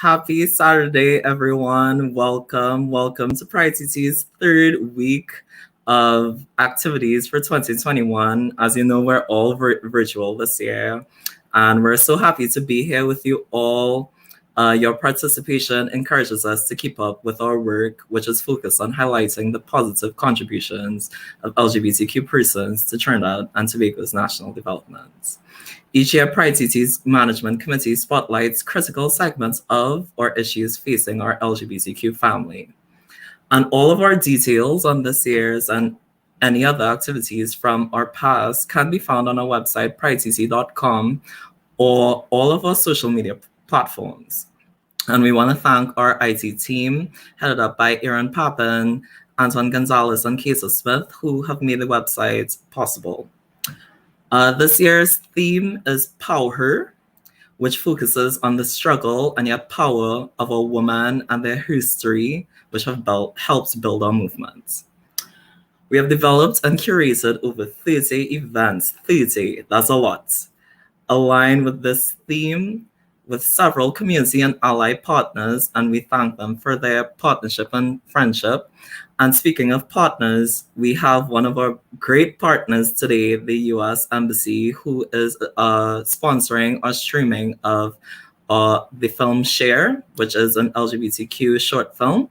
Happy Saturday, everyone. Welcome to Pride TT's third week of activities for 2021. As you know, we're all virtual this year, and we're so happy to be here with you all. Your participation encourages us to keep up with our work, which is focused on highlighting the positive contributions of LGBTQ persons to Trinidad and Tobago's national development. Each year, Pride TT's management committee spotlights critical segments of or issues facing our LGBTQ family. And all of our details on this year's and any other activities from our past can be found on our website, pridett.com, or all of our social media platforms. And we want to thank our IT team, headed up by Aaron Papin, Anton Gonzalez, and Kesa Smith, who have made the website possible. This year's theme is Power, which focuses on the struggle and yet power of a woman and their history, which helps build our movement. We have developed and curated over 30 events, 30, that's a lot, aligned with this theme with several community and ally partners, and we thank them for their partnership and friendship. And speaking of partners, we have one of our great partners today, the US Embassy, who is sponsoring our streaming of the film Share, which is an LGBTQ short film.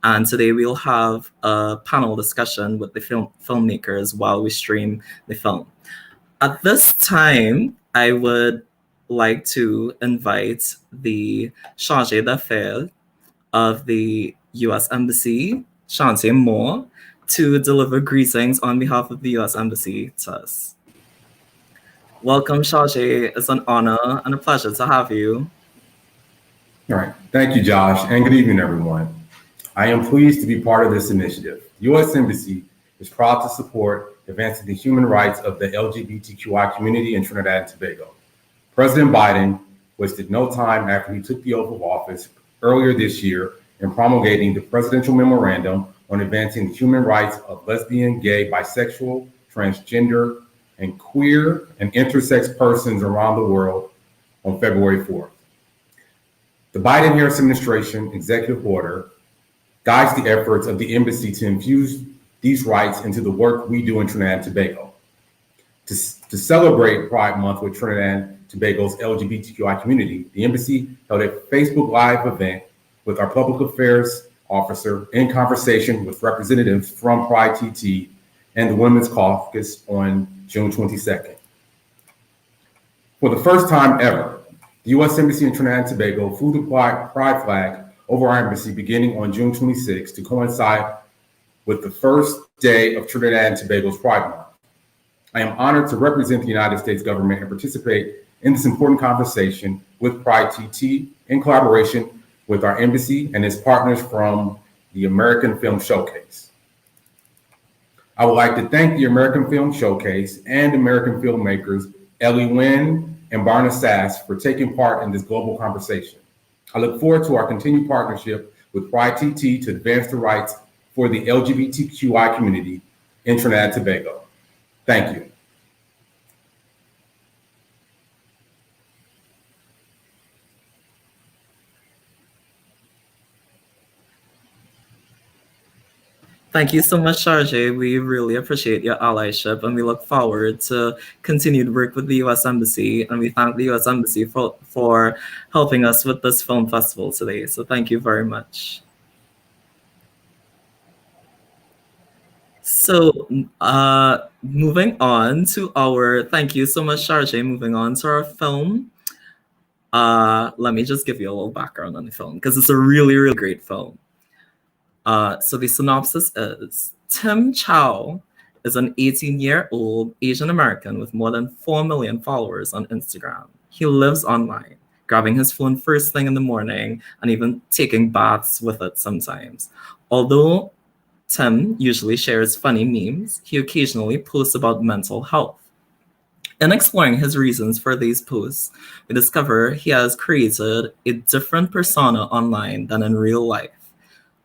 And today we'll have a panel discussion with the filmmakers while we stream the film. At this time, I would like to invite the Charge D'Affaires of the US Embassy, Shante Moore, to deliver greetings on behalf of the US Embassy to us. Welcome, Charge. It's an honor and a pleasure to have you. All right. Thank you, Josh, and good evening, everyone. I am pleased to be part of this initiative. The U.S. Embassy is proud to support advancing the human rights of the LGBTQI community in Trinidad and Tobago. President Biden wasted no time after he took the oath of office earlier this year in promulgating the presidential memorandum on advancing the human rights of lesbian, gay, bisexual, transgender, and queer and intersex persons around the world on February 4th. The Biden-Harris administration executive order guides the efforts of the embassy to infuse these rights into the work we do in Trinidad and Tobago. To celebrate Pride Month with Trinidad and Tobago's LGBTQI community, the embassy held a Facebook Live event with our public affairs officer in conversation with representatives from Pride TT and the Women's Caucus on June 22nd. For the first time ever, the U.S. Embassy in Trinidad and Tobago flew the Pride flag over our embassy beginning on June 26 to coincide with the first day of Trinidad and Tobago's Pride Month. I am honored to represent the United States government and participate in this important conversation with Pride TT in collaboration with our embassy and its partners from the American Film Showcase. I would like to thank the American Film Showcase and American filmmakers Ellie Wynn and Barna Sass for taking part in this global conversation. I look forward to our continued partnership with Pride TT to advance the rights for the LGBTQI community in Trinidad and Tobago. Thank you. Thank you so much, Charge. We really appreciate your allyship, and we look forward to continued work with the U.S. Embassy. And we thank the U.S. Embassy for helping us with this film festival today. So thank you very much. So moving on to thank you so much, Charge. Moving on to our film. Let me just give you a little background on the film, because it's a really, really great film. So the synopsis is, Tim Chow is an 18-year-old Asian American with more than 4 million followers on Instagram. He lives online, grabbing his phone first thing in the morning and even taking baths with it sometimes. Although Tim usually shares funny memes, he occasionally posts about mental health. In exploring his reasons for these posts, we discover he has created a different persona online than in real life.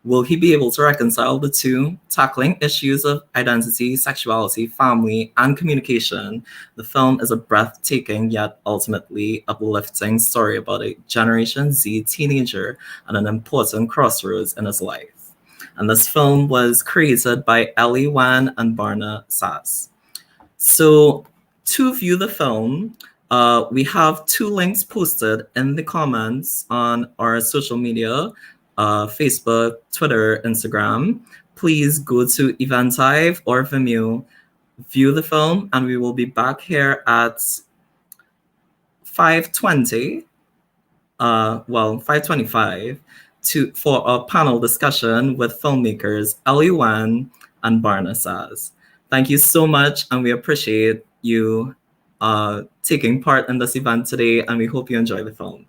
Will he be able to reconcile the two? Tackling issues of identity, sexuality, family, and communication, the film is a breathtaking yet ultimately uplifting story about a Generation Z teenager at an important crossroads in his life. And this film was created by Ellie Wan and Barna Sass. So, to view the film, we have two links posted in the comments on our social media, Facebook, Twitter, Instagram. Please go to Eventive or Vimeo, view the film, and we will be back here at 5:20, 5:25, for a panel discussion with filmmakers Ellie Wan and Barna Saz. Thank you so much, and we appreciate you taking part in this event today, and we hope you enjoy the film.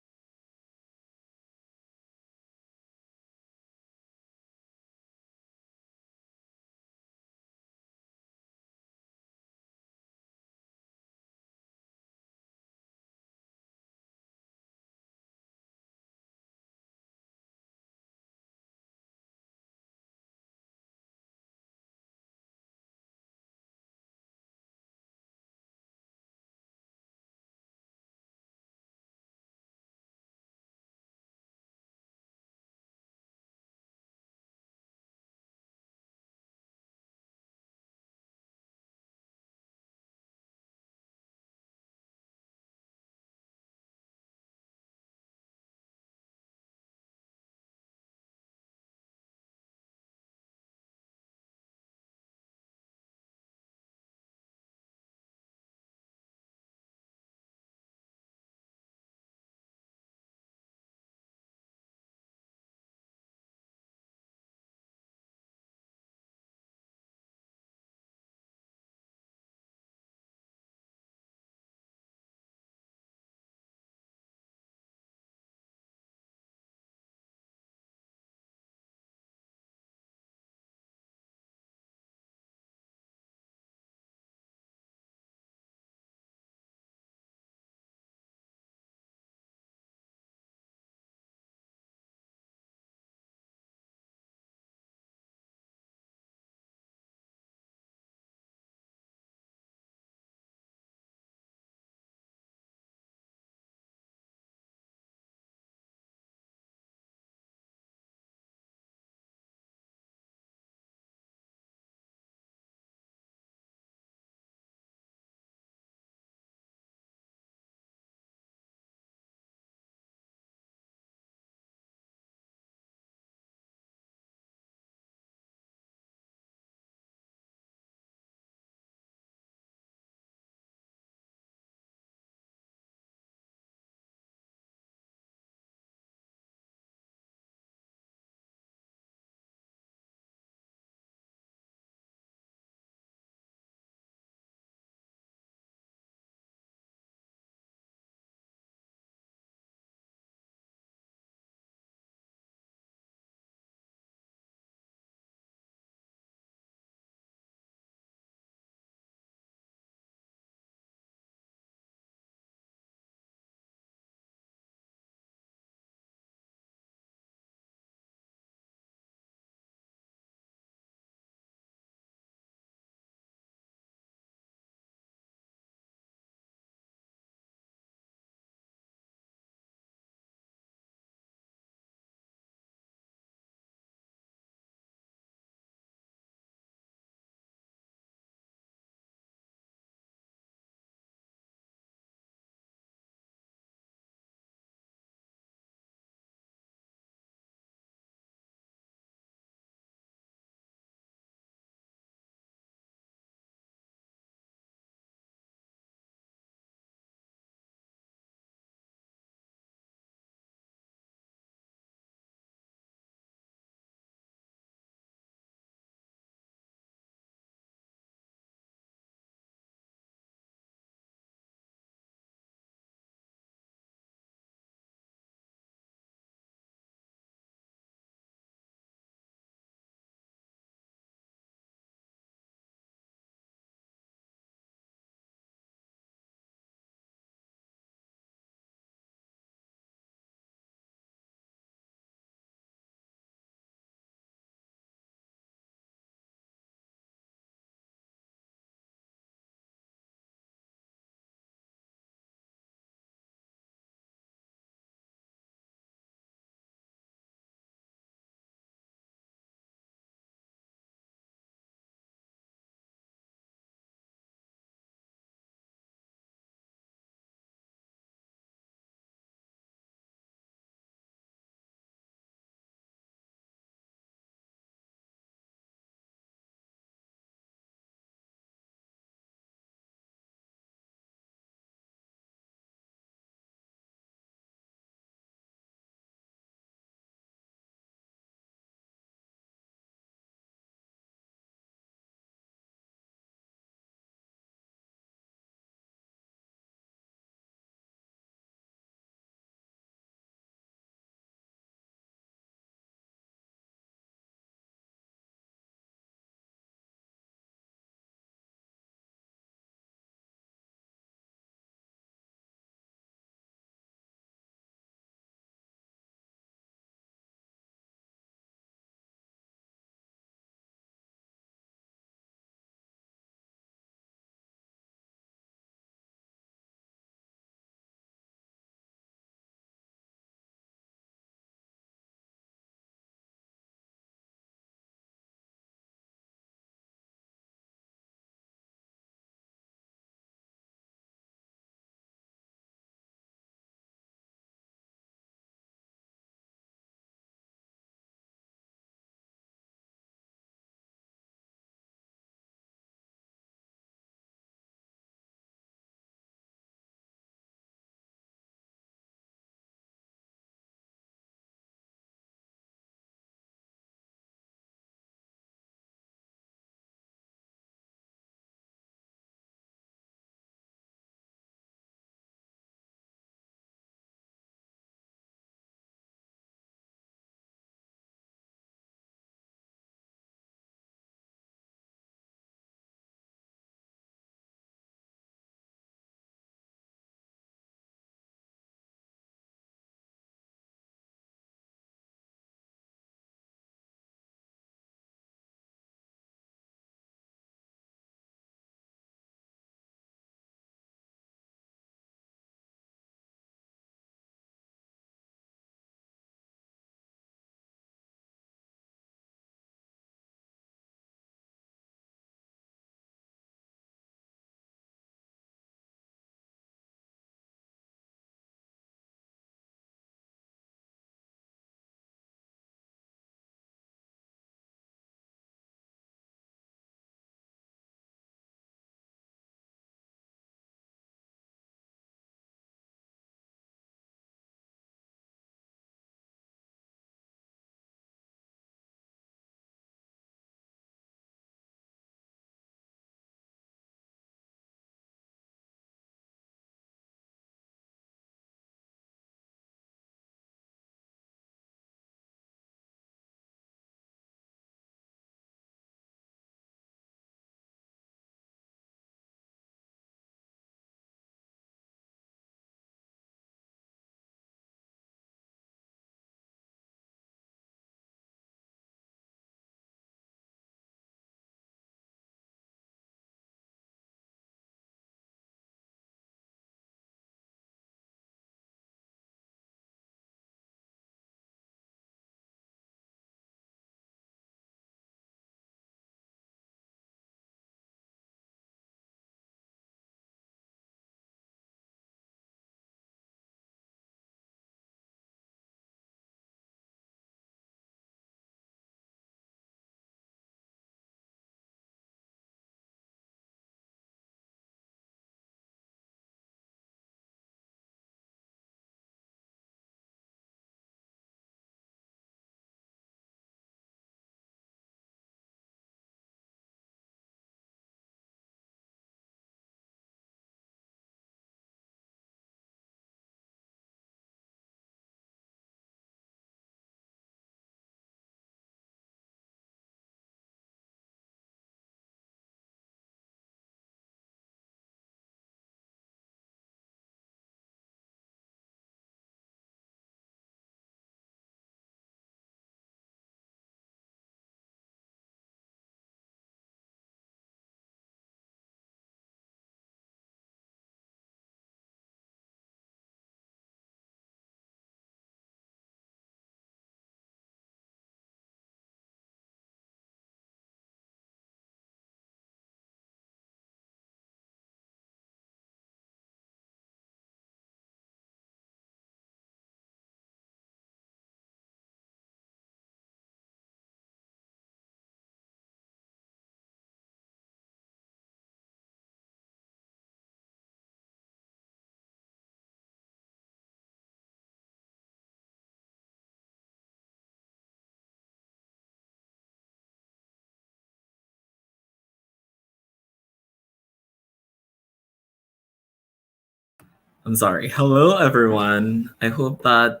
I'm sorry. Hello, everyone. I hope that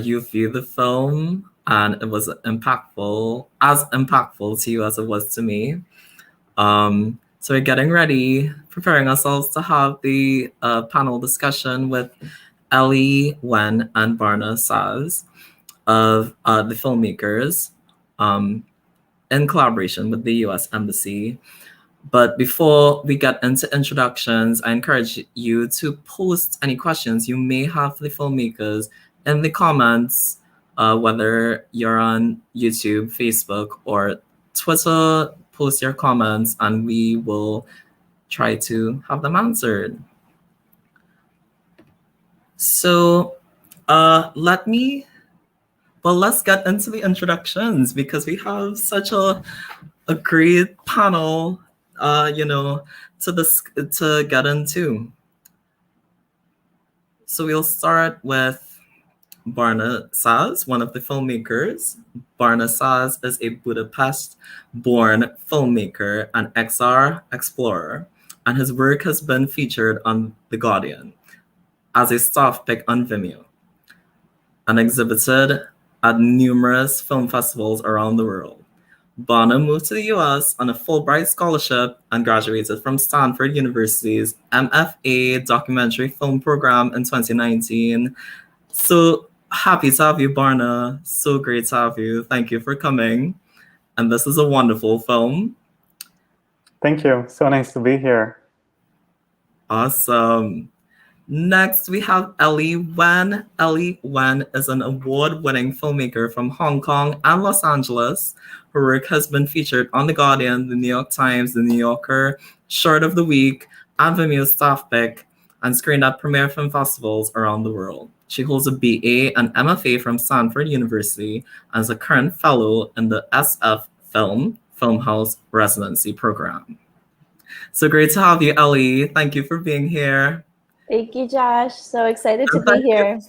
you viewed the film and it was as impactful to you as it was to me. So we're getting ready, preparing ourselves to have the panel discussion with Ellie, Wen, and Barna Saz of the filmmakers in collaboration with the US Embassy. But before we get into introductions, I encourage you to post any questions you may have for the filmmakers in the comments, whether you're on YouTube, Facebook, or Twitter. Post your comments and we will try to have them answered. So let's get into the introductions because we have such a great panel to get into. So we'll start with Barna Saz, one of the filmmakers. Barna Saz is a Budapest-born filmmaker and XR explorer, and his work has been featured on The Guardian as a staff pick on Vimeo and exhibited at numerous film festivals around the world. Barna moved to the US on a Fulbright scholarship and graduated from Stanford University's MFA documentary film program in 2019. So happy to have you, Barna. So great to have you. Thank you for coming. And this is a wonderful film. Thank you. So nice to be here. Awesome. Next, we have Ellie Wen. Ellie Wen is an award-winning filmmaker from Hong Kong and Los Angeles. Her work has been featured on The Guardian, The New York Times, The New Yorker, Short of the Week, and Vimeo's Staff Pick, and screened at premiere film festivals around the world. She holds a BA and MFA from Stanford University and is a current fellow in the SF Filmhouse Residency Program. So great to have you, Ellie. Thank you for being here. Thank you, Josh. So excited to be here.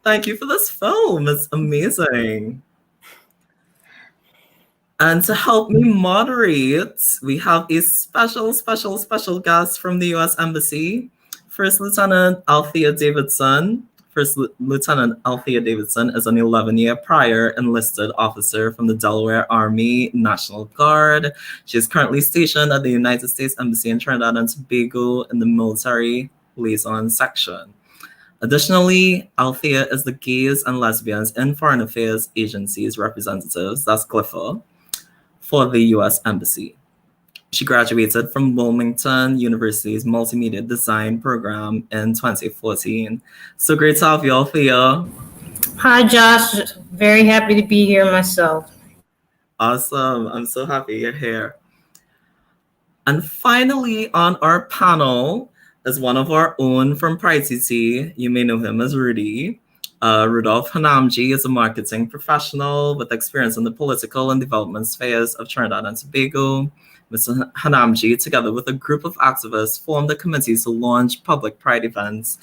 Thank you for this film. It's amazing. And to help me moderate, we have a special guest from the US Embassy. First Lieutenant Althea Davidson. First Lieutenant Althea Davidson is an 11-year prior enlisted officer from the Delaware Army National Guard. She is currently stationed at the United States Embassy in Trinidad and Tobago in the military liaison section. Additionally, Althea is the Gays and Lesbians in Foreign Affairs Agency's representatives, that's GLIFA, for the US Embassy. She graduated from Wilmington University's Multimedia Design program in 2014. So great to have you, Althea. Hi, Josh. Very happy to be here myself. Awesome. I'm so happy you're here. And finally, on our panel is one of our own from Pride CT. You may know him as Rudy. Rudolph Hanamji is a marketing professional with experience in the political and development spheres of Trinidad and Tobago. Mr. Hanamji, together with a group of activists, formed a committee to launch public Pride events,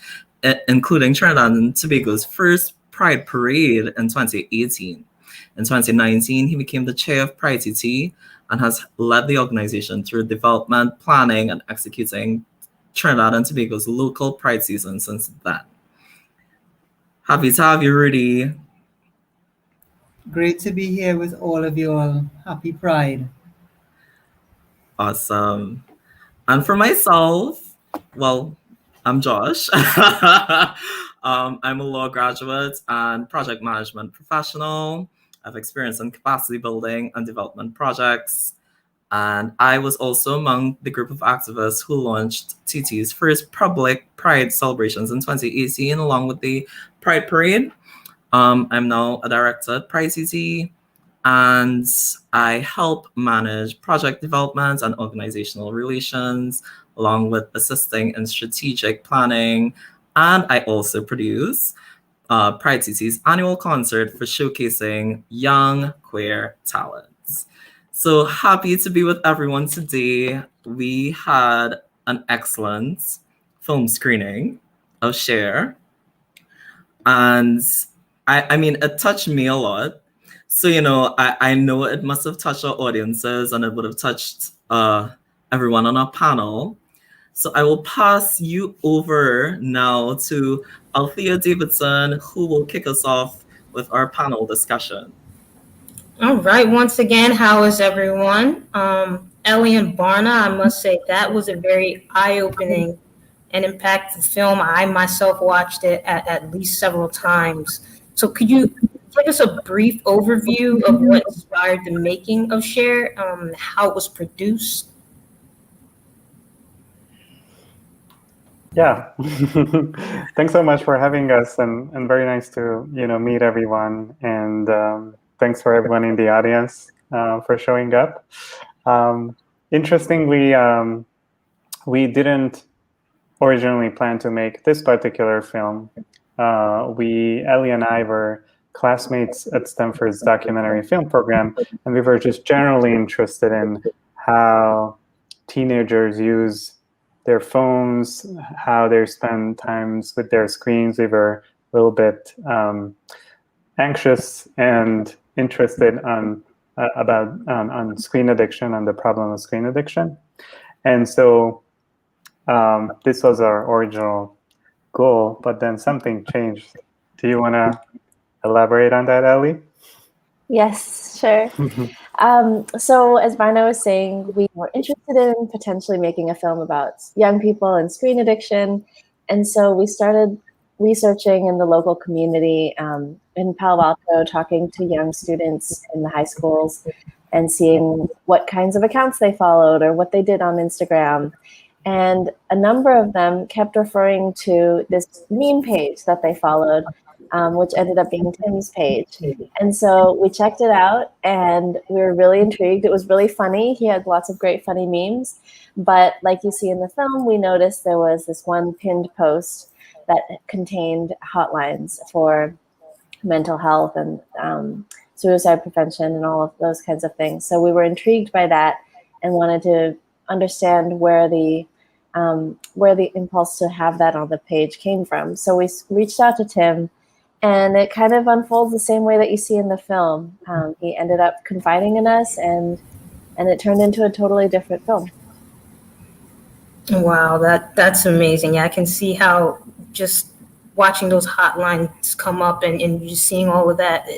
including Trinidad and Tobago's first Pride Parade in 2018. In 2019, he became the chair of Pride TT and has led the organization through development, planning, and executing Trinidad and Tobago's local Pride season since then. Happy to have you, Rudy. Great to be here with all of you all. Happy Pride. Awesome. And for myself, well, I'm Josh. I'm a law graduate and project management professional. I've experience in capacity building and development projects. And I was also among the group of activists who launched TT's first public Pride celebrations in 2018, along with the Pride Parade. I'm now a director at Pride TT, and I help manage project development and organizational relations, along with assisting in strategic planning. And I also produce Pride TT's annual concert for showcasing young queer talent. So happy to be with everyone today. We had an excellent film screening of Share. And I mean, it touched me a lot. So, I know it must have touched our audiences and it would have touched everyone on our panel. So I will pass you over now to Althea Davidson, who will kick us off with our panel discussion. All right. Once again, how is everyone? Ellie and Barna, I must say that was a very eye-opening and impactful film. I myself watched it at least several times. So could you give us a brief overview of what inspired the making of Share, how it was produced? Yeah. Thanks so much for having us, and very nice to meet everyone. And thanks for everyone in the audience for showing up. Interestingly, we didn't originally plan to make this particular film. Ellie and I were classmates at Stanford's documentary film program, and we were just generally interested in how teenagers use their phones, how they spend times with their screens. We were a little bit anxious and interested on screen addiction, on the problem of screen addiction. And so this was our original goal, but then something changed. Do you want to elaborate on that, Ellie? Yes, sure. So as Barna was saying, we were interested in potentially making a film about young people and screen addiction. And so we started researching in the local community in Palo Alto, talking to young students in the high schools and seeing what kinds of accounts they followed or what they did on Instagram. And a number of them kept referring to this meme page that they followed, which ended up being Tim's page. And so we checked it out and we were really intrigued. It was really funny. He had lots of great funny memes. But like you see in the film, we noticed there was this one pinned post that contained hotlines for mental health and suicide prevention and all of those kinds of things. So we were intrigued by that and wanted to understand where the impulse to have that on the page came from. So we reached out to Tim, and it kind of unfolds the same way that you see in the film. He ended up confiding in us, and it turned into a totally different film. Wow, that's amazing. Yeah, I can see how just watching those hotlines come up and just seeing all of that,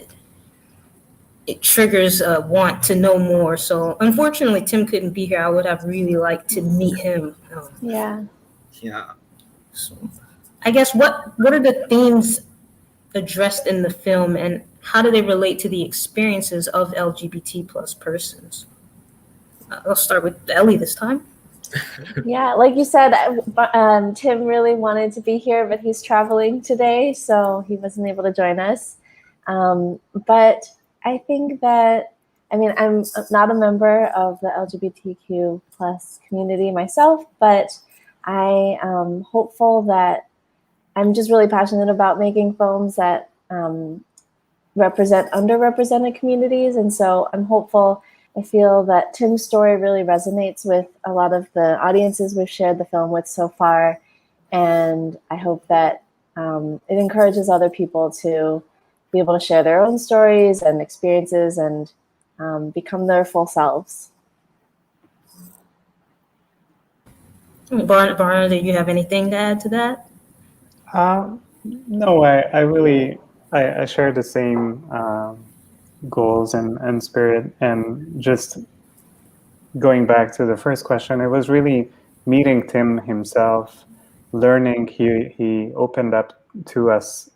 it triggers a want to know more. So unfortunately, Tim couldn't be here. I would have really liked to meet him. Yeah. So I guess what are the themes addressed in the film, and how do they relate to the experiences of LGBT plus persons? I'll start with Ellie this time. Yeah, like you said, Tim really wanted to be here, but he's traveling today, so he wasn't able to join us. But I think that, I'm not a member of the LGBTQ plus community myself, but I am hopeful that I'm just really passionate about making films that represent underrepresented communities. And so I'm hopeful. I feel that Tim's story really resonates with a lot of the audiences we've shared the film with so far. And I hope that it encourages other people to be able to share their own stories and experiences and become their full selves. Barna, do you have anything to add to that? No, I share the same goals and spirit. And just going back to the first question, it was really meeting Tim himself, learning. He opened up to us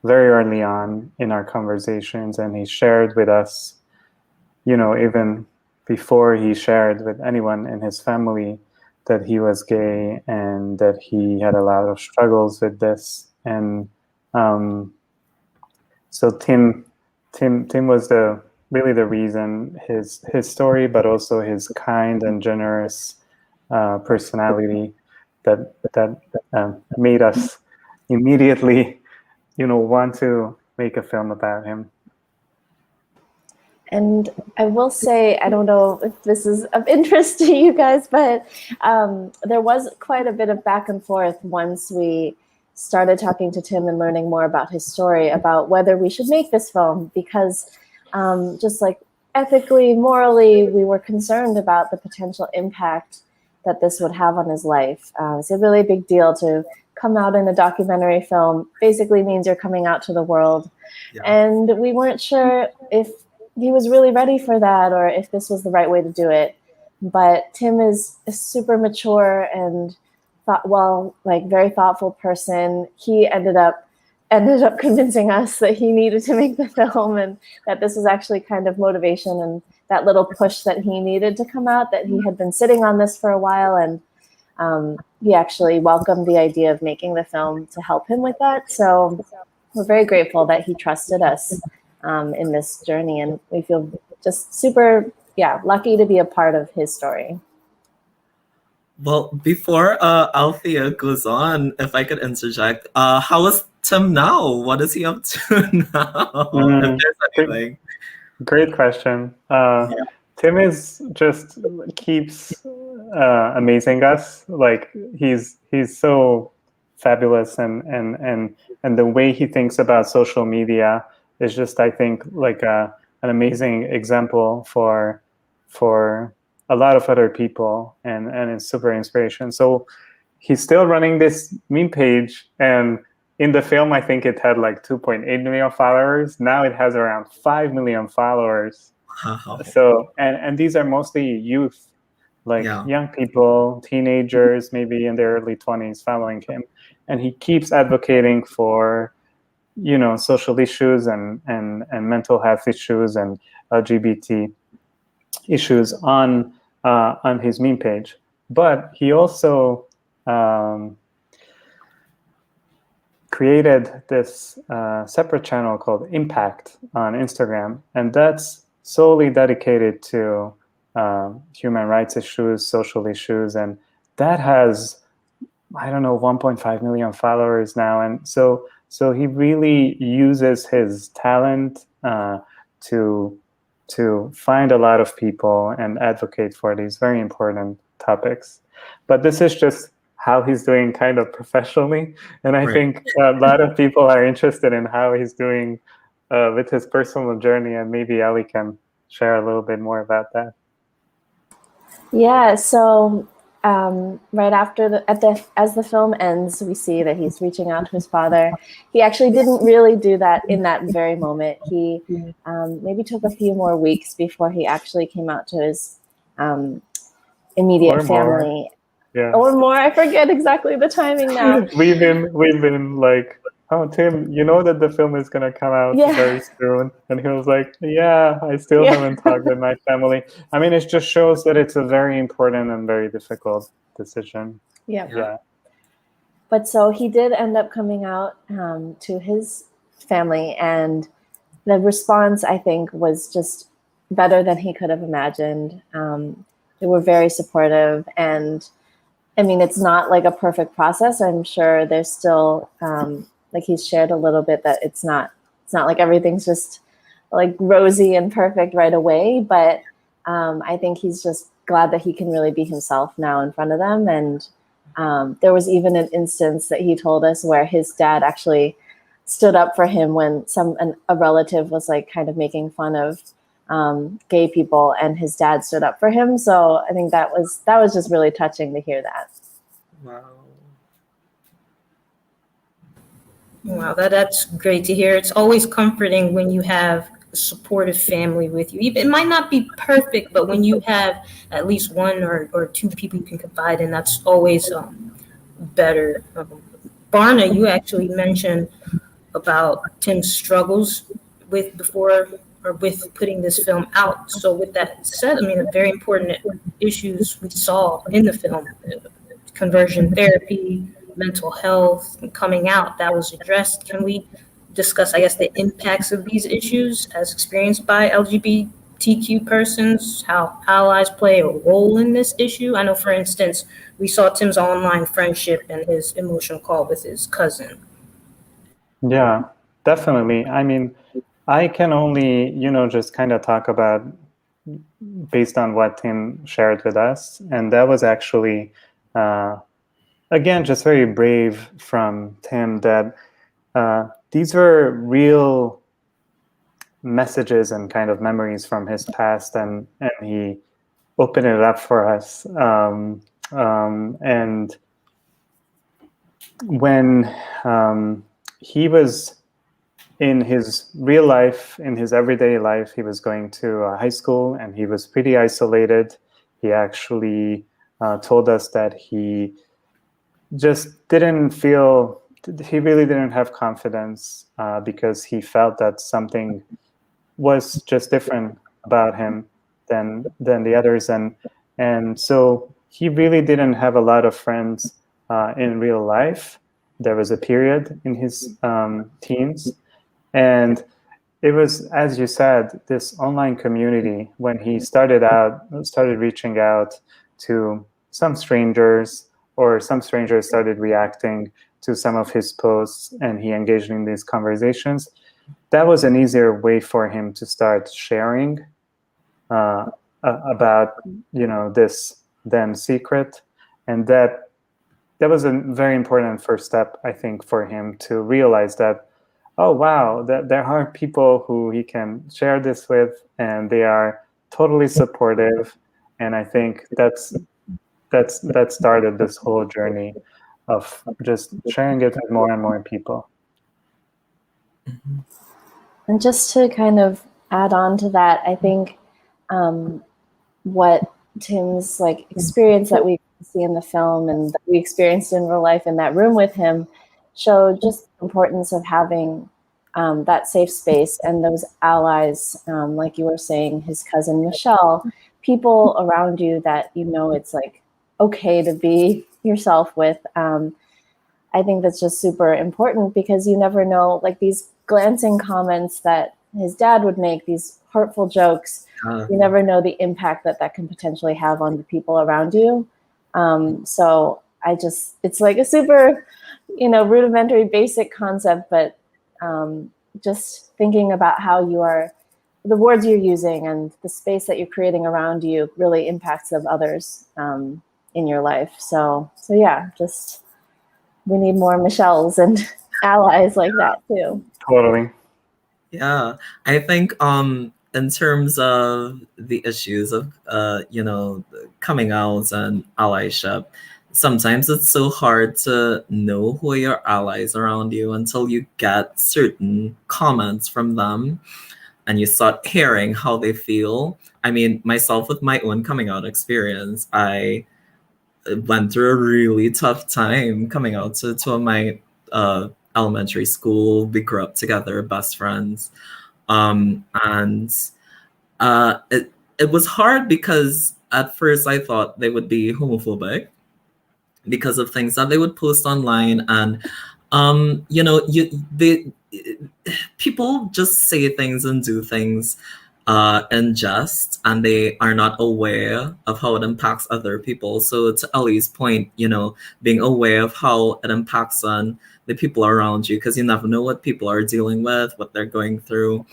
very early on in our conversations, and he shared with us, even before he shared with anyone in his family, that he was gay and that he had a lot of struggles with this. And so Tim was really the reason, his story, but also his kind and generous personality that made us immediately, want to make a film about him. And I will say, I don't know if this is of interest to you guys, but there was quite a bit of back and forth once we started talking to Tim and learning more about his story, about whether we should make this film, because just like ethically, morally, we were concerned about the potential impact that this would have on his life. It's a really big deal to come out in a documentary film. Basically means you're coming out to the world. Yeah. And we weren't sure if he was really ready for that or if this was the right way to do it. But Tim is a super mature and very thoughtful person. He ended up convincing us that he needed to make the film and that this was actually kind of motivation and that little push that he needed to come out, that he had been sitting on this for a while. And he actually welcomed the idea of making the film to help him with that. So we're very grateful that he trusted us in this journey. And we feel just super, lucky to be a part of his story. Well, before Althea goes on, if I could interject, how is Tim now? What is he up to now? If there's anything. Great question. Tim keeps amazing us. Like he's so fabulous, and the way he thinks about social media is just, I think, like an amazing example for a lot of other people, and it's super inspiration. So he's still running this meme page, and in the film, I think it had like 2.8 million followers. Now it has around 5 million followers. Wow. So, and these are mostly youth, like young people, teenagers, maybe in their early 20s following him. And he keeps advocating for, social issues and mental health issues and LGBT issues on his meme page. But he also created this separate channel called Impact on Instagram, and that's solely dedicated to human rights issues, social issues, and that has, 1.5 million followers now. And so he really uses his talent to find a lot of people and advocate for these very important topics. But this is just how he's doing kind of professionally. And I think a lot of people are interested in how he's doing with his personal journey, and maybe Ali can share a little bit more about that. Yeah, so right after as the film ends, we see that he's reaching out to his father. He actually didn't really do that in that very moment. He maybe took a few more weeks before he actually came out to his immediate family. Yeah. Or more. I forget exactly the timing now. We've been like, oh, Tim, you know that the film is going to come out very soon. And he was like, yeah, I still haven't talked with my family. I mean, it just shows that it's a very important and very difficult decision. Yeah. But so he did end up coming out to his family, and the response, I think, was just better than he could have imagined. They were very supportive, and I mean, it's not like a perfect process. I'm sure there's still, like he's shared a little bit, that it's not like everything's just like rosy and perfect right away. But I think he's just glad that he can really be himself now in front of them. And there was even an instance that he told us where his dad actually stood up for him when a relative was like kind of making fun of gay people, and his dad stood up for him. So I think that was just really touching to hear that. Wow, that's great to hear. It's always comforting when you have a supportive family with you. It might not be perfect, but when you have at least one or two people you can confide in, that's always better. Barna, you actually mentioned about Tim's struggles with putting this film out. So with that said, I mean, very important issues we saw in the film: conversion therapy, mental health, and coming out, that was addressed. Can we discuss, I guess, the impacts of these issues as experienced by LGBTQ persons, how allies play a role in this issue? I know, for instance, we saw Tim's online friendship and his emotional call with his cousin. Yeah, definitely. I mean, I can only, just kind of talk about based on what Tim shared with us. And that was actually, again, just very brave from Tim, that these were real messages and kind of memories from his past, and he opened it up for us. And when he was in his real life, in his everyday life, he was going to high school and he was pretty isolated. He actually told us that he just didn't feel, he really didn't have confidence because he felt that something was just different about him than the others. And so he really didn't have a lot of friends in real life. There was a period in his teens. And it was, as you said, this online community, when he started reaching out to some strangers, or some strangers started reacting to some of his posts, and he engaged in these conversations. That was an easier way for him to start sharing about, this then secret. And that was a very important first step, I think, for him to realize that, oh wow, that there are people who he can share this with, and they are totally supportive. And I think that started this whole journey of just sharing it with more and more people. And just to kind of add on to that, I think what Tim's experience that we see in the film and that we experienced in real life in that room with him showed just the importance of having that safe space and those allies, like you were saying, his cousin Michelle, people around you that it's okay to be yourself with. I think that's just super important, because you never know, these glancing comments that his dad would make, these hurtful jokes, you never know the impact that can potentially have on the people around you. So it's like a super, rudimentary, basic concept, but just thinking about how the words you're using and the space that you're creating around you really impacts of others in your life. So yeah, just we need more Michelles and allies like that too. Totally. Yeah, I think in terms of the issues of coming out and allyship, sometimes it's so hard to know who are your allies around you until you get certain comments from them and you start hearing how they feel. I mean, myself, with my own coming out experience, I went through a really tough time coming out to two of my elementary school. We grew up together, best friends. And it was hard because at first I thought they would be homophobic because of things that they would post online. And people just say things and do things in jest, and they are not aware of how it impacts other people. So to Ellie's point, being aware of how it impacts on the people around you, because you never know what people are dealing with, what they're going through,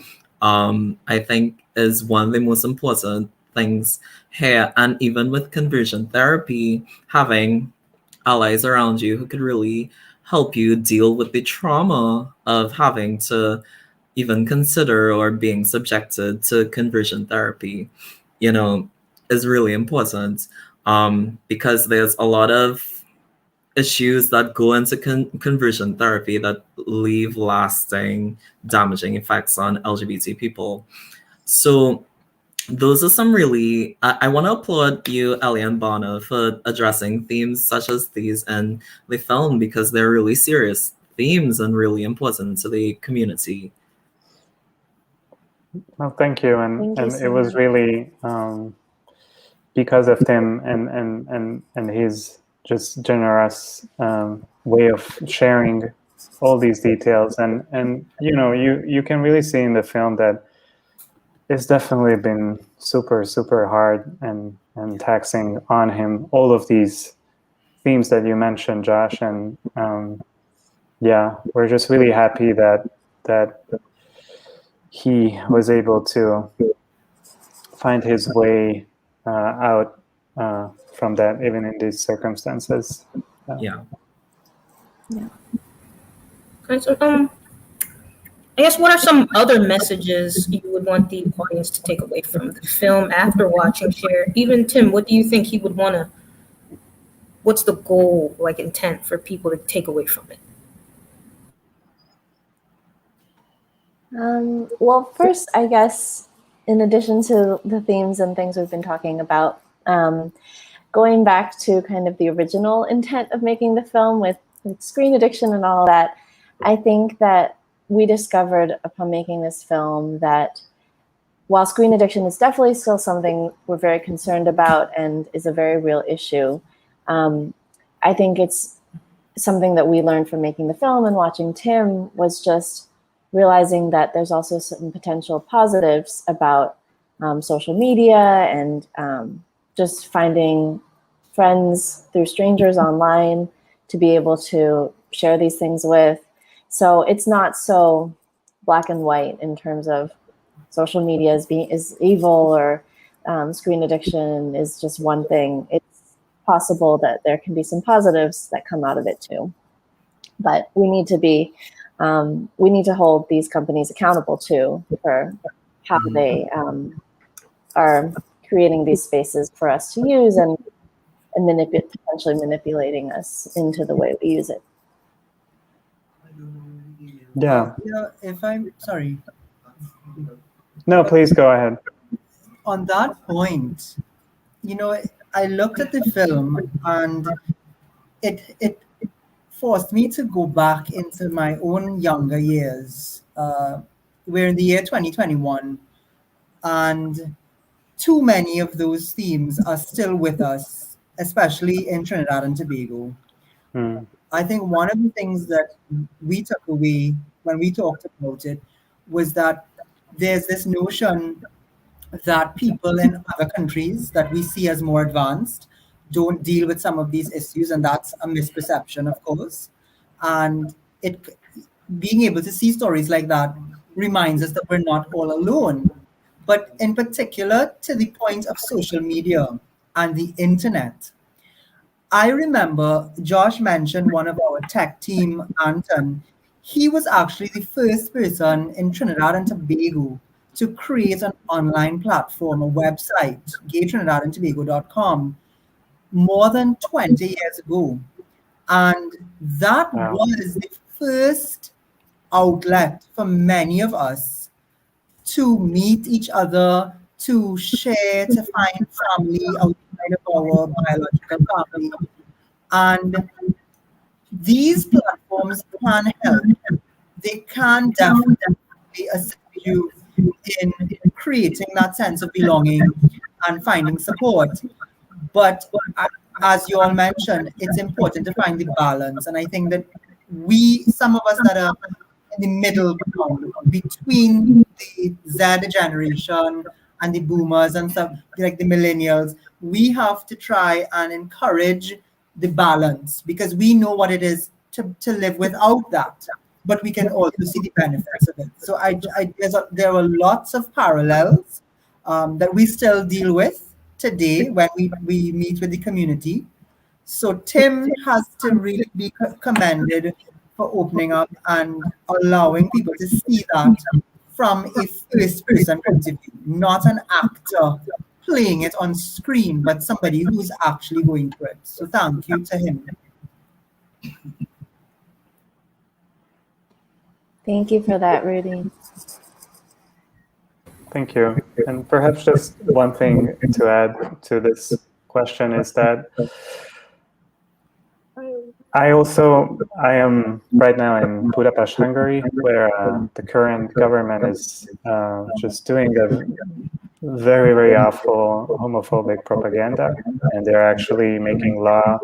I think is one of the most important things here. And even with conversion therapy, having allies around you who could really help you deal with the trauma of having to even consider or being subjected to conversion therapy, is really important, because there's a lot of issues that go into conversion therapy that leave lasting, damaging effects on LGBT people. So those are some really, I want to applaud you, Ellie and Barna, for addressing themes such as these in the film, because they're really serious themes and really important to the community. Well, thank you. And Thank you it was much. really because of Tim and his just generous way of sharing all these details. And you can really see in the film that it's definitely been super, super hard and taxing on him, all of these themes that you mentioned, Josh. And yeah, we're just really happy that he was able to find his way out from that, even in these circumstances. Yeah. Okay, so I guess, what are some other messages you would want the audience to take away from the film after watching Share? Even Tim, what do you think he would want to what's the goal, like intent for people to take away from it? Well, first, I guess, in addition to the themes and things we've been talking about, going back to kind of the original intent of making the film with screen addiction and all that, I think that we discovered upon making this film that while screen addiction is definitely still something we're very concerned about and is a very real issue, I think it's something that we learned from making the film and watching Tim was just realizing that there's also some potential positives about social media and just finding friends through strangers online to be able to share these things with. So it's not so black and white in terms of social media is evil or screen addiction is just one thing. It's possible that there can be some positives that come out of it too. But we need to hold these companies accountable too for how they are creating these spaces for us to use and potentially manipulating us into the way we use it. Yeah. If I'm sorry. No, please go ahead. On that point, I looked at the film and it forced me to go back into my own younger years. We're in the year 2021, and too many of those themes are still with us, especially in Trinidad and Tobago. I think one of the things that we took away when we talked about it was that there's this notion that people in other countries that we see as more advanced don't deal with some of these issues, and that's a misperception, of course. And it being able to see stories like that reminds us that we're not all alone. But in particular, to the point of social media and the internet, I remember Josh mentioned one of our tech team, Anton. He was actually the first person in Trinidad and Tobago to create an online platform, a website, gaytrinidadandtobago.com, more than 20 years ago. And that was the first outlet for many of us to meet each other, to share, to find family outside of our biological family. And these platforms can help. They can definitely assist you in creating that sense of belonging and finding support. But as you all mentioned, it's important to find the balance. And I think that some of us that are in the middle ground between the Z generation and the boomers and stuff, like the millennials, we have to try and encourage the balance because we know what it is to live without that, but we can also see the benefits of it. So there are lots of parallels that we still deal with today when we meet with the community. So Tim has to really be commended for opening up and allowing people to see that from a first-person point of view, not an actor playing it on screen, but somebody who's actually going through it. So thank you to him. Thank you for that, Rudy. Thank you. And perhaps just one thing to add to this question is that I am right now in Budapest, Hungary, where the current government is just doing a very, very awful homophobic propaganda. And they're actually making law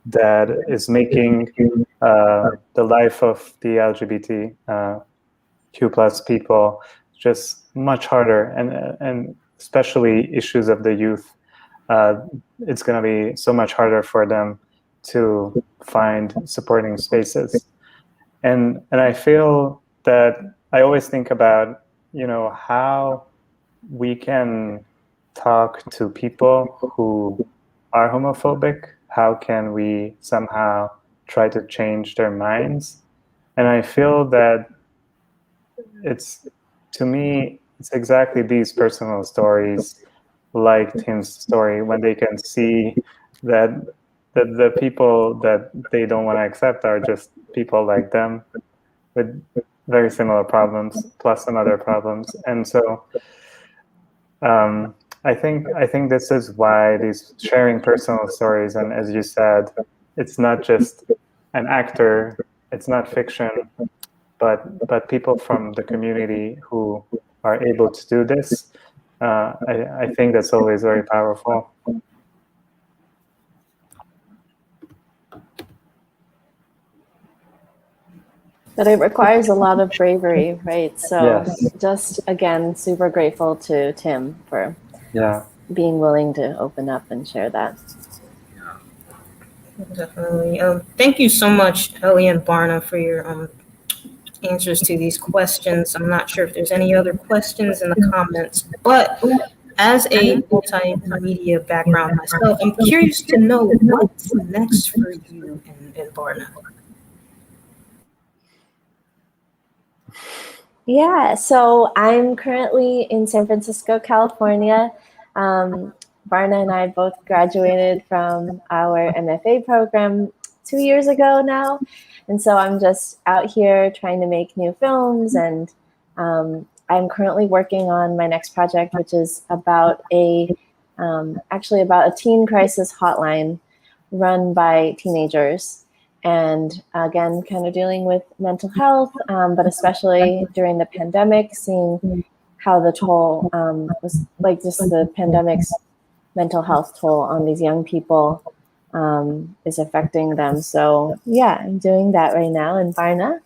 that is making the life of the LGBTQ plus people just much harder. And especially issues of the youth, it's going to be so much harder for them to find supporting spaces. And I feel that I always think about, how we can talk to people who are homophobic. How can we somehow try to change their minds? And I feel that to me, it's exactly these personal stories, like Tim's story, when they can see that the people that they don't want to accept are just people like them with very similar problems plus some other problems. And so I think this is why these sharing personal stories, and as you said, it's not just an actor, it's not fiction, but people from the community who are able to do this. I think that's always very powerful. But it requires a lot of bravery, right? So Yes. just again, super grateful to Tim for being willing to open up and share that. Definitely. Thank you so much, Ellie and Barna, for your answers to these questions. I'm not sure if there's any other questions in the comments, but as a multimedia background myself, I'm curious to know what's next for you and Barna. Yeah, so I'm currently in San Francisco, California. Barna and I both graduated from our MFA program 2 years ago now. And so I'm just out here trying to make new films. And I'm currently working on my next project, which is about actually about a teen crisis hotline run by teenagers. And again, kind of dealing with mental health, but especially during the pandemic, seeing how the toll was like just the pandemic's mental health toll on these young people is affecting them. So yeah, I'm doing that right now. And Barna?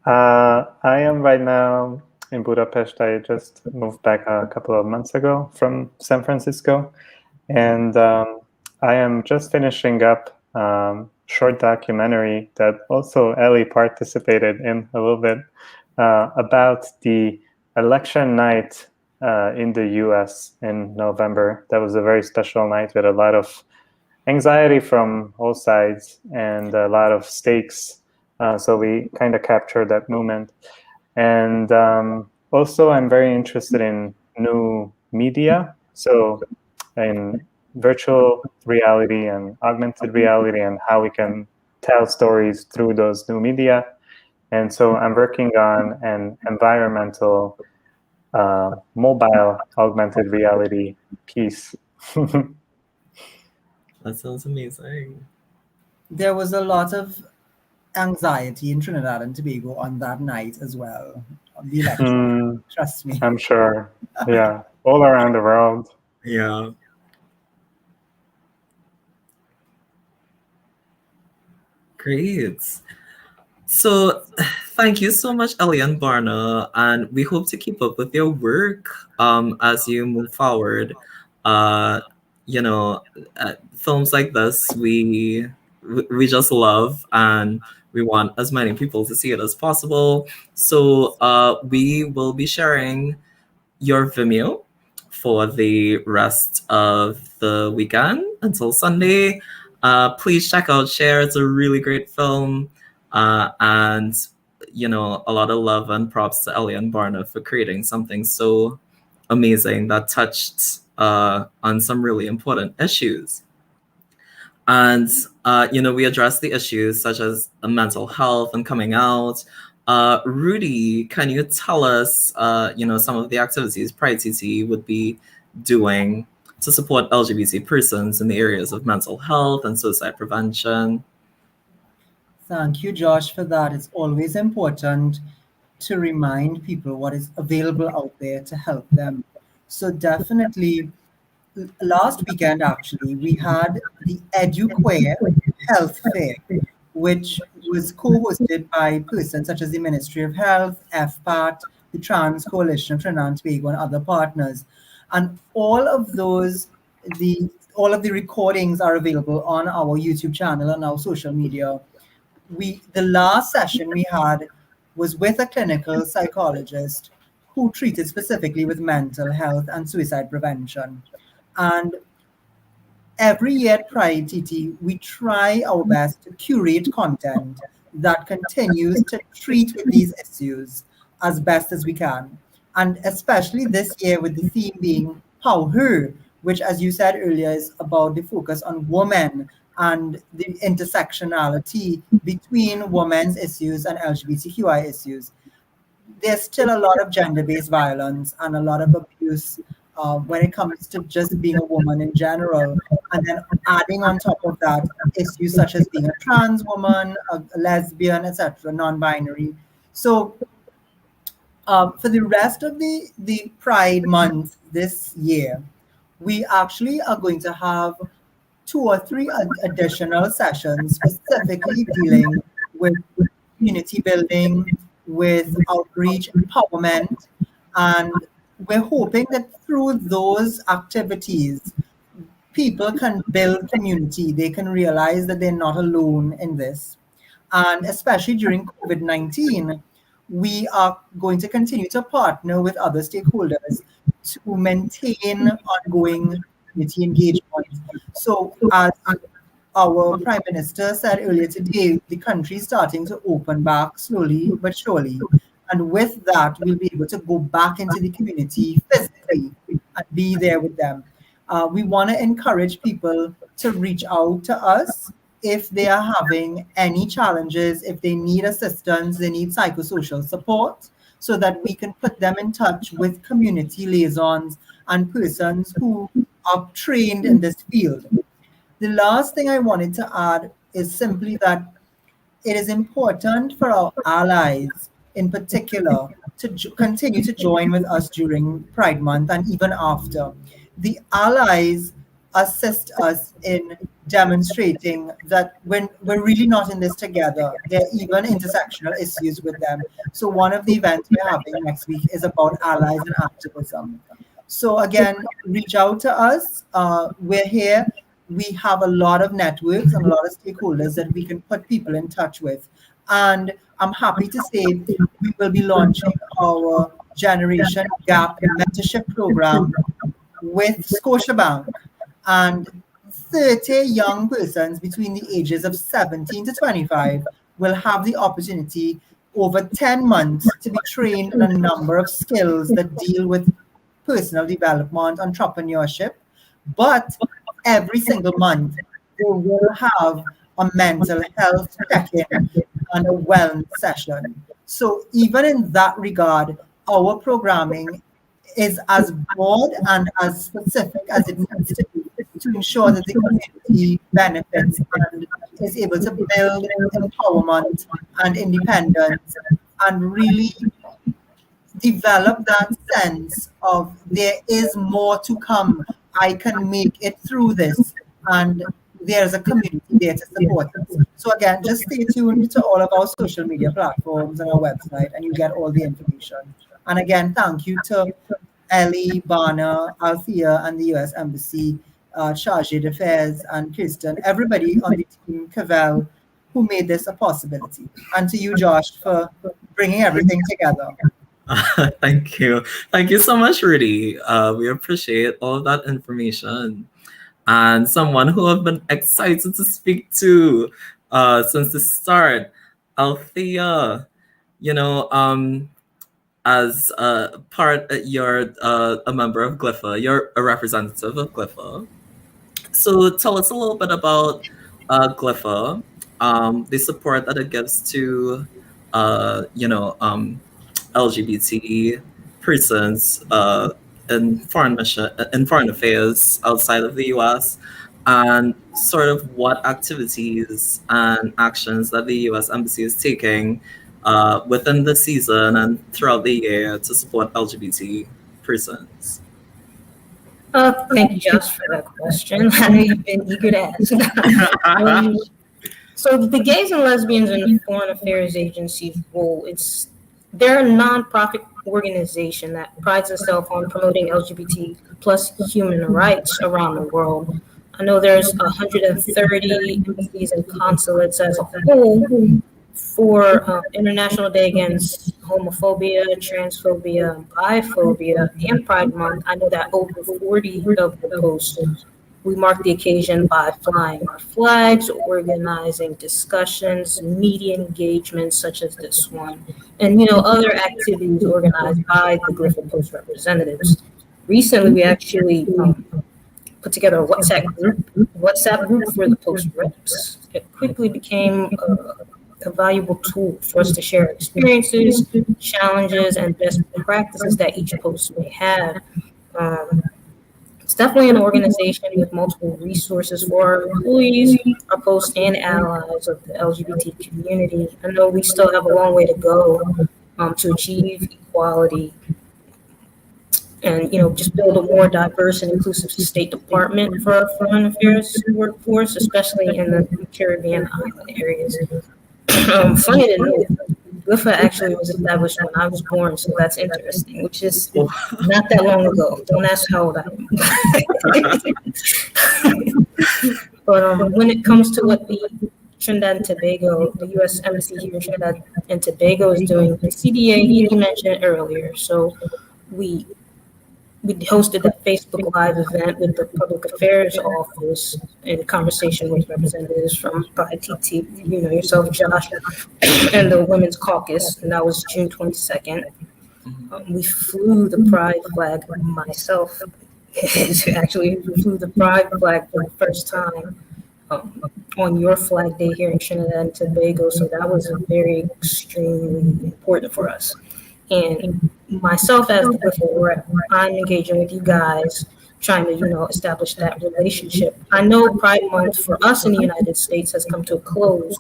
I am right now in Budapest. I just moved back a couple of months ago from San Francisco. And I am just finishing up short documentary that also Ellie participated in a little bit about the election night in the US in November. That was a very special night with a lot of anxiety from all sides and a lot of stakes. So we kind of captured that moment. And also I'm very interested in new media. So in virtual reality and augmented reality and how we can tell stories through those new media. And so I'm working on an environmental mobile augmented reality piece. That sounds amazing. There was a lot of anxiety in Trinidad and Tobago on that night as well. On the election, trust me. I'm sure. Yeah, all around the world. Yeah. Great. So thank you so much, Ellie and Barna, and we hope to keep up with your work as you move forward. Films like this we just love, and we want as many people to see it as possible. So we will be sharing your Vimeo for the rest of the weekend until Sunday. Please check out Share. It's a really great film. And, a lot of love and props to Ellie and Barna for creating something so amazing that touched on some really important issues. And, we address the issues such as mental health and coming out. Rudy, can you tell us, some of the activities Pride TT would be doing to support LGBT persons in the areas of mental health and suicide prevention? Thank you, Josh, for that. It's always important to remind people what is available out there to help them. So definitely, last weekend, actually, we had the EduQueer Health Fair, which was co-hosted by persons such as the Ministry of Health, FPAT, the Trans Coalition of Trinidad and Tobago, and other partners. And all of the recordings are available on our YouTube channel and our social media. The last session we had was with a clinical psychologist who treated specifically with mental health and suicide prevention. And every year at Pride TT, we try our best to curate content that continues to treat with these issues as best as we can. And especially this year with the theme being How Her, which, as you said earlier, is about the focus on women and the intersectionality between women's issues and LGBTQI issues. There's still a lot of gender-based violence and a lot of abuse when it comes to just being a woman in general. And then adding on top of that issues such as being a trans woman, a lesbian, etc., non-binary. So for the rest of the Pride Month this year, we actually are going to have 2 or 3 additional sessions specifically dealing with community building, with outreach, empowerment, and we're hoping that through those activities, people can build community. They can realize that they're not alone in this. And especially during COVID-19, we are going to continue to partner with other stakeholders to maintain ongoing community engagement. So as our Prime Minister said earlier today, the country is starting to open back slowly but surely. And with that, we'll be able to go back into the community physically and be there with them. We want to encourage people to reach out to us if they are having any challenges, if they need assistance, they need psychosocial support, so that we can put them in touch with community liaisons and persons who are trained in this field. The last thing I wanted to add is simply that it is important for our allies in particular to continue to join with us during Pride Month and even after. The allies assist us in demonstrating that when we're really not in this together, there are even intersectional issues with them. So one of the events we're having next week is about allies and activism. So again, reach out to us. We're here. We have a lot of networks and a lot of stakeholders that we can put people in touch with. And I'm happy to say we will be launching our Generation Gap mentorship program with Scotiabank. And 30 young persons between the ages of 17 to 25 will have the opportunity over 10 months to be trained in a number of skills that deal with personal development, entrepreneurship. But every single month, they will have a mental health check-in and a wellness session. So even in that regard, our programming is as broad and as specific as it needs to be to ensure that the community benefits and is able to build empowerment and independence and really develop that sense of there is more to come. I can make it through this, and there's a community there to support us. So again, just stay tuned to all of our social media platforms and our website, and you get all the information. And again, thank you to Ellie, Barna, Althea, and the US Embassy, Charge D'Affaires, and Kirsten, everybody on the team, Cavell, who made this a possibility. And to you, Josh, for bringing everything together. Thank you. Thank you so much, Rudy. We appreciate all of that information. And someone who I've been excited to speak to since the start, Althea, as you're a member of GLIFA, you're a representative of GLIFA. So tell us a little bit about GLIFA, the support that it gives to, LGBT persons in foreign affairs outside of the U.S., and sort of what activities and actions that the U.S. Embassy is taking within the season and throughout the year to support LGBT persons. Thank you, Josh, for that question. I know you've been eager to ask. So the Gays and Lesbians in Foreign Affairs Agency's role, they're a nonprofit organization that prides itself on promoting LGBT plus human rights around the world. I know there's 130 embassies and consulates as a whole for International Day Against Homophobia, Transphobia, Biphobia, and Pride Month. I know that over 40 of the posts, we mark the occasion by flying our flags, organizing discussions, media engagements such as this one, and other activities organized by the GLIFA Post representatives. Recently, we actually put together a WhatsApp group for the post reps. It quickly became a valuable tool for us to share experiences, challenges, and best practices that each post may have. It's definitely an organization with multiple resources for our employees, our posts, and allies of the LGBT community. I know we still have a long way to go to achieve equality and, just build a more diverse and inclusive State Department for our foreign affairs workforce, especially in the Caribbean island areas. Funny to note, GUFA actually was established when I was born, so that's interesting, which is not that long ago. Don't ask how old I am. But when it comes to what the Trinidad and Tobago, the U.S. Embassy here in Trinidad and Tobago is doing, the CDA, he mentioned earlier, so we hosted that Facebook Live event with the Public Affairs Office in conversation with representatives from PRITT, yourself, Josh, and the Women's Caucus, and that was June 22nd. We flew the pride flag myself. Actually, we flew the pride flag for the first time on your flag day here in Trinidad and Tobago, so that was very extremely important for us. And myself as the GUFA rep, I'm engaging with you guys, trying to, establish that relationship. I know Pride Month for us in the United States has come to a close,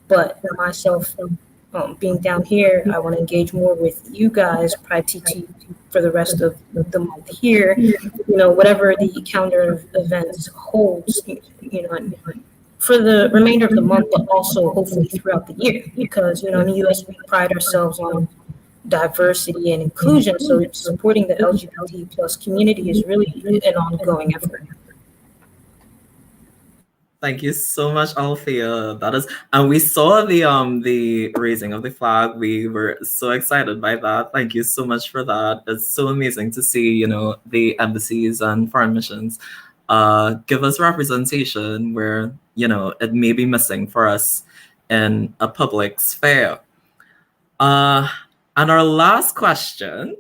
but myself being down here, I want to engage more with you guys, Pride TT, for the rest of the month here. Whatever the calendar of events holds, for the remainder of the month, but also hopefully throughout the year, because, in the U.S. we pride ourselves on diversity and inclusion, so supporting the LGBT plus community is really an ongoing effort. Thank you so much, Althea. And we saw the raising of the flag. We were so excited by that. Thank you so much for that. It's so amazing to see, the embassies and foreign missions give us representation where, it may be missing for us in a public sphere. And our last question,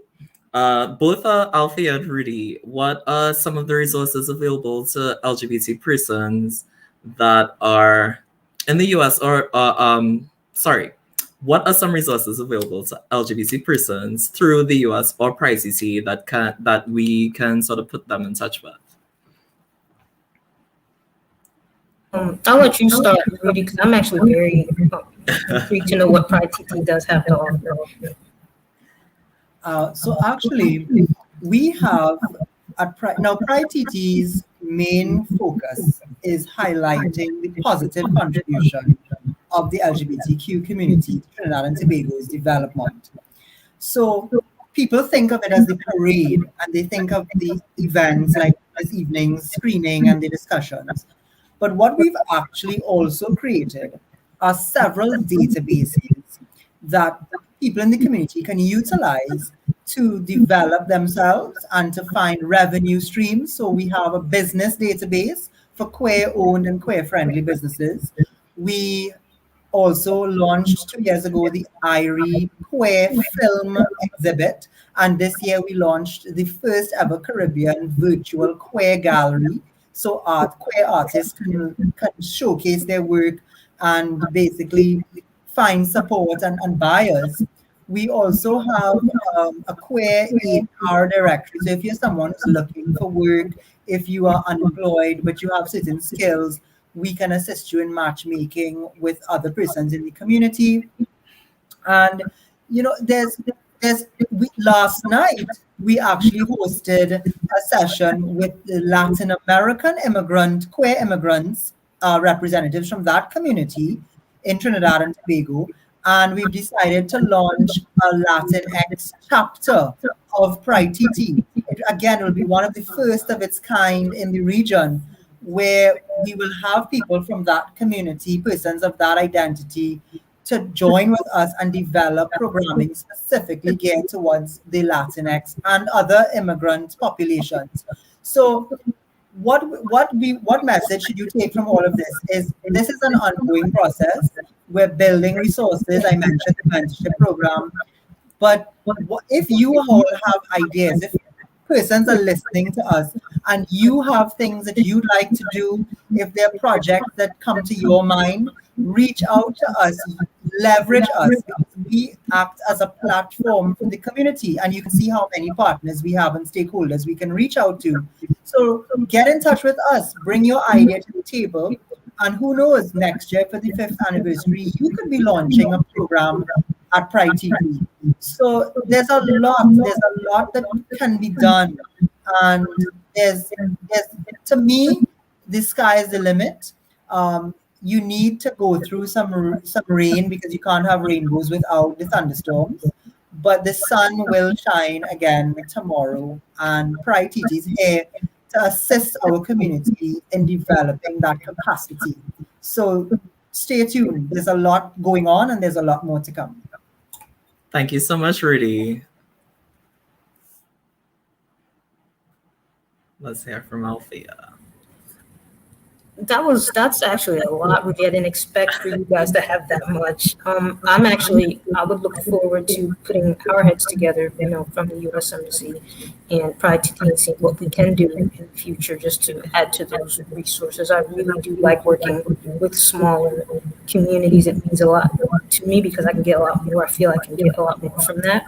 both Althea and Rudy, what are some of the resources available to LGBT persons that are in the US, or what are some resources available to LGBT persons through the US or PRITT that we can sort of put them in touch with? I'll let you start, Rudy, because I'm actually very intrigued to know what PRITT does have to offer. So actually, we have now PRITT's main focus is highlighting the positive contribution of the LGBTQ community to Trinidad and Tobago's development. So people think of it as the parade, and they think of the events like this evening's screening and the discussions. But what we've actually also created are several databases that people in the community can utilize to develop themselves and to find revenue streams. So we have a business database for queer-owned and queer-friendly businesses. We also launched 2 years ago the IRI Queer Film Exhibit, and this year we launched the first ever Caribbean virtual queer gallery. So queer artists can showcase their work and basically find support and buyers. We also have a queer HR directory. So if you're someone who's looking for work, if you are unemployed, but you have certain skills, we can assist you in matchmaking with other persons in the community. And, last night, we actually hosted a session with the Latin American queer immigrants, representatives from that community in Trinidad and Tobago. And we've decided to launch a Latinx chapter of PRITT. Again, it will be one of the first of its kind in the region, where we will have people from that community, persons of that identity, to join with us and develop programming specifically geared towards the Latinx and other immigrant populations. So what message should you take from all of this is an ongoing process. We're building resources. I mentioned the mentorship program. But if you all have ideas, if persons are listening to us and you have things that you'd like to do, if there are projects that come to your mind, reach out to us, leverage us, because we act as a platform for the community, and you can see how many partners we have and stakeholders we can reach out to. So get in touch with us, bring your idea to the table, and who knows, next year for the 5th anniversary, you could be launching a program at Pride TV. So there's a lot that can be done, and there's to me, the sky is the limit. You need to go through some rain, because you can't have rainbows without the thunderstorms. But the sun will shine again tomorrow, and Pride TT is here to assist our community in developing that capacity. So stay tuned. There's a lot going on, and there's a lot more to come. Thank you so much, Rudy. Let's hear from Althea. That's actually a lot, Rudy. I didn't expect for you guys to have that much. I would look forward to putting our heads together, from the U.S. Embassy and Pride TT, and see what we can do in the future just to add to those resources. I really do like working with smaller communities. It means a lot to me because I can get a lot more. I feel I can get a lot more from that.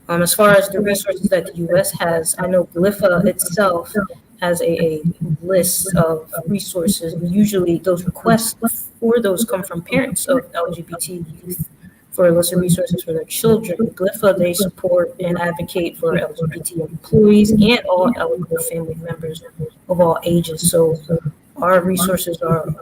As far as the resources that the U.S. has, I know GLIFA itself has a list of resources. Usually those requests for those come from parents of LGBT youth for a list of resources for their children. GLIFA, they support and advocate for LGBT employees and all eligible family members of all ages. So our resources are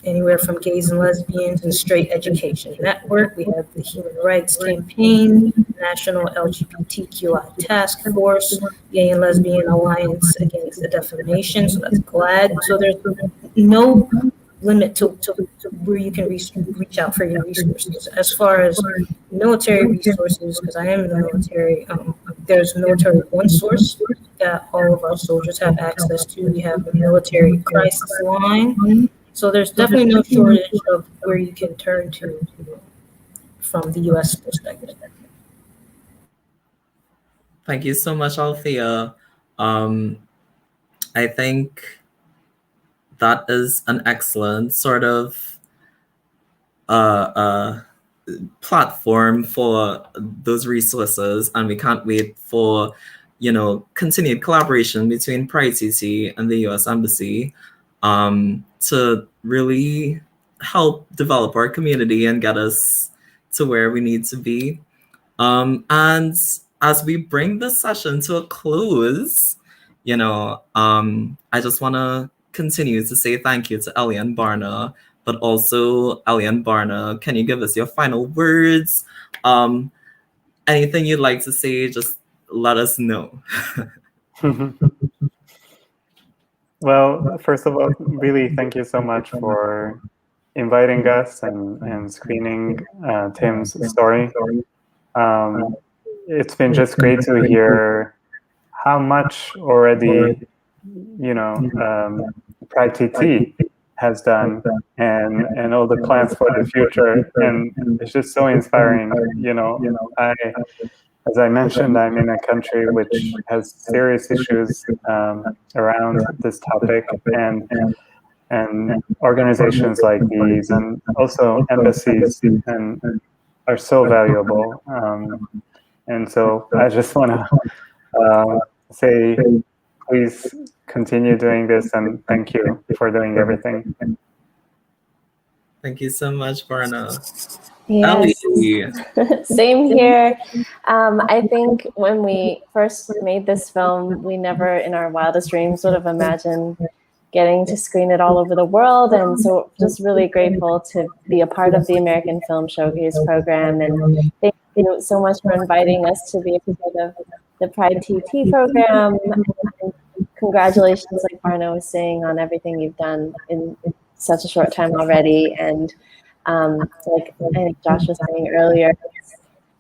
anywhere from gays and lesbians and straight education network. We have the Human Rights Campaign, National LGBTQI Task Force, Gay and Lesbian Alliance Against Defamation. So that's GLAAD. So there's no limit to where you can reach out for your resources. As far as military resources, because I am in the military, there's Military One Source that all of our soldiers have access to. We have the Military Crisis Line. So there's definitely no shortage of where you can turn to from the U.S. perspective. Thank you so much, Althea. I think that is an excellent sort of platform for those resources, and we can't wait for continued collaboration between Pride TT and the U.S. Embassy to really help develop our community and get us to where we need to be. And as we bring this session to a close, I just want to continue to say thank you to Ellie and Barna, but also Ellie and Barna, can you give us your final words? Anything you'd like to say, just let us know. Well, first of all, really thank you so much for inviting us and screening Tim's story. It's been just great to hear how much already, Pride TT has done and all the plans for the future. And it's just so inspiring. As I mentioned, I'm in a country which has serious issues around this topic, and organizations like these, and also embassies, are so valuable. And so I just want to say, please continue doing this, and thank you for doing everything. Thank you so much, Barna. Yes. Same here. I think when we first made this film, we never in our wildest dreams would have imagined getting to screen it all over the world. And so just really grateful to be a part of the American Film Showcase program. And thank you so much for inviting us to be a part of the Pride TT program. And congratulations, like Barna was saying, on everything you've done in such a short time already. And like I think Josh was saying earlier,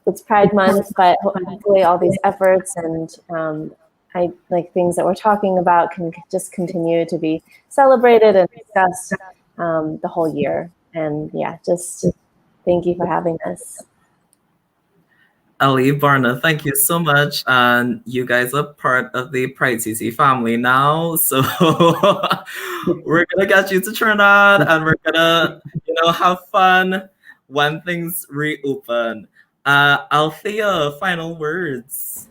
it's Pride Month, but hopefully all these efforts and I like things that we're talking about can just continue to be celebrated and discussed the whole year. And yeah, just thank you for having us. Ellie, Barna, thank you so much. And you guys are part of the Pride CC family now. So we're gonna get you to Trinidad and we're gonna, have fun when things reopen. Althea, final words.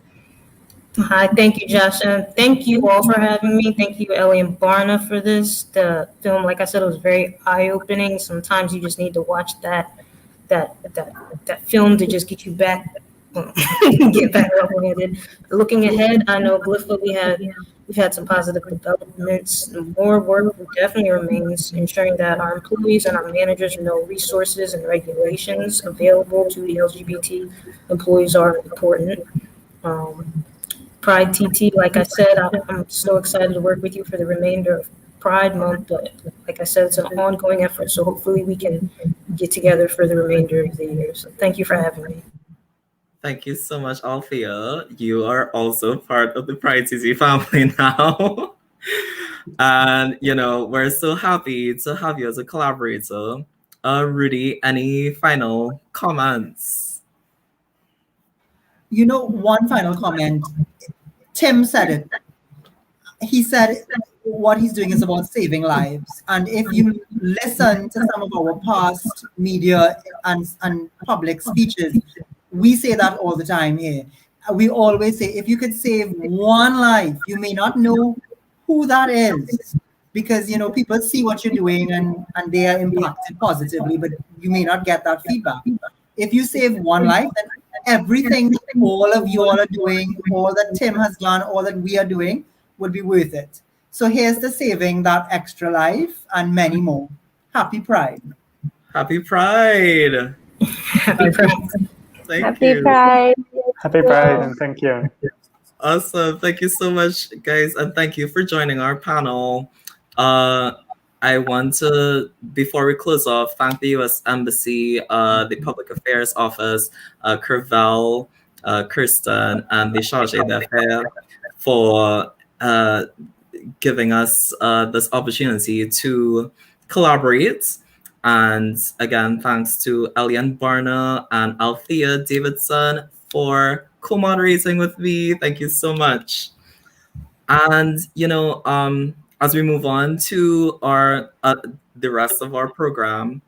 Hi, thank you, Josh, and thank you all for having me. Thank you, Ellie and Barna, for this. The film, like I said, it was very eye-opening. Sometimes you just need to watch that film to just get you back, get back level-headed. Looking ahead, I know Glypha, we've had some positive developments. More work definitely remains, ensuring that our employees and our managers know resources and regulations available to the LGBT employees are important. Pride TT, like I said, I'm so excited to work with you for the remainder of Pride Month, but like I said, it's an ongoing effort, so hopefully we can get together for the remainder of the year. So thank you for having me. Thank you so much, Althea. You are also part of the Pride CC family now. And, we're so happy to have you as a collaborator. Rudy, any final comments? One final comment. Tim said it. He said what he's doing is about saving lives. And if you listen to some of our past media and public speeches, we say that all the time here. We always say, if you could save one life, you may not know who that is, because people see what you're doing and they are impacted positively, but you may not get that feedback. If you save one life, then everything all of you all are doing, all that Tim has done, all that we are doing would be worth it. So here's to saving that extra life and many more. Happy Pride. Happy Pride. Happy Pride. Thank you. Pride. Happy Pride, and thank you. Awesome. Thank you so much, guys. And thank you for joining our panel. I want to, before we close off, thank the U.S. Embassy, the Public Affairs Office, Kervel, Kirsten, and the Charge D'Affaires for giving us this opportunity to collaborate. And again, thanks to Elian Barna and Althea Davidson for co-moderating with me. Thank you so much. And as we move on to our the rest of our program,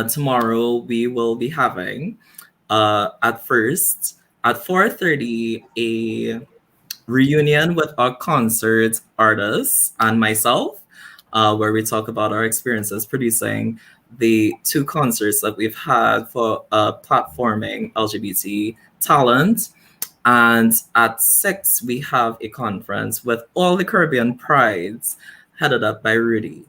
tomorrow we will be having at 4:30 a reunion with our concert artists and myself, where we talk about our experiences producing the 2 concerts that we've had for platforming LGBT talent. And at 6, we have a conference with all the Caribbean Prides headed up by Rudy.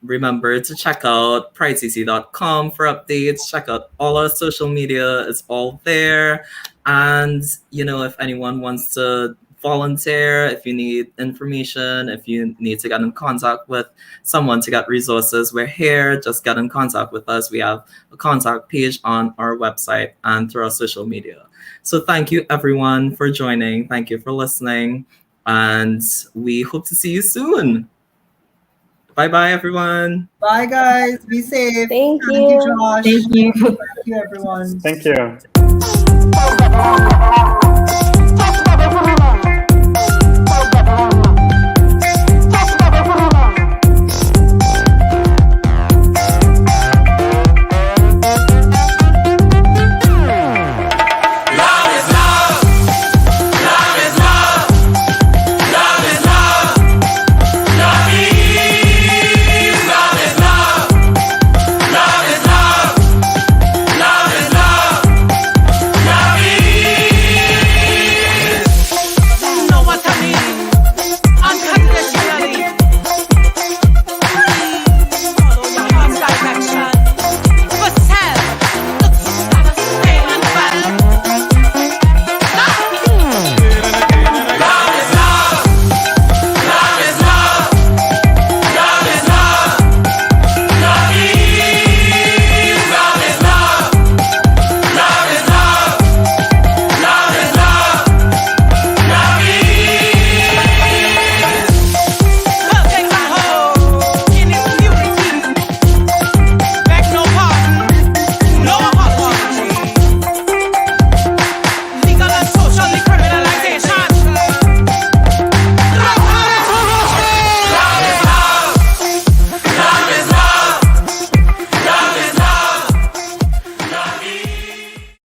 Remember to check out pridecc.com for updates. Check out all our social media. It's all there. And, if anyone wants to volunteer, if you need information, if you need to get in contact with someone to get resources, we're here. Just get in contact with us. We have a contact page on our website and through our social media. So thank you, everyone, for joining. Thank you for listening. And we hope to see you soon. Bye-bye, everyone. Bye, guys. Be safe. Thank you, you. Josh. Thank you. Thank you, everyone. Thank you.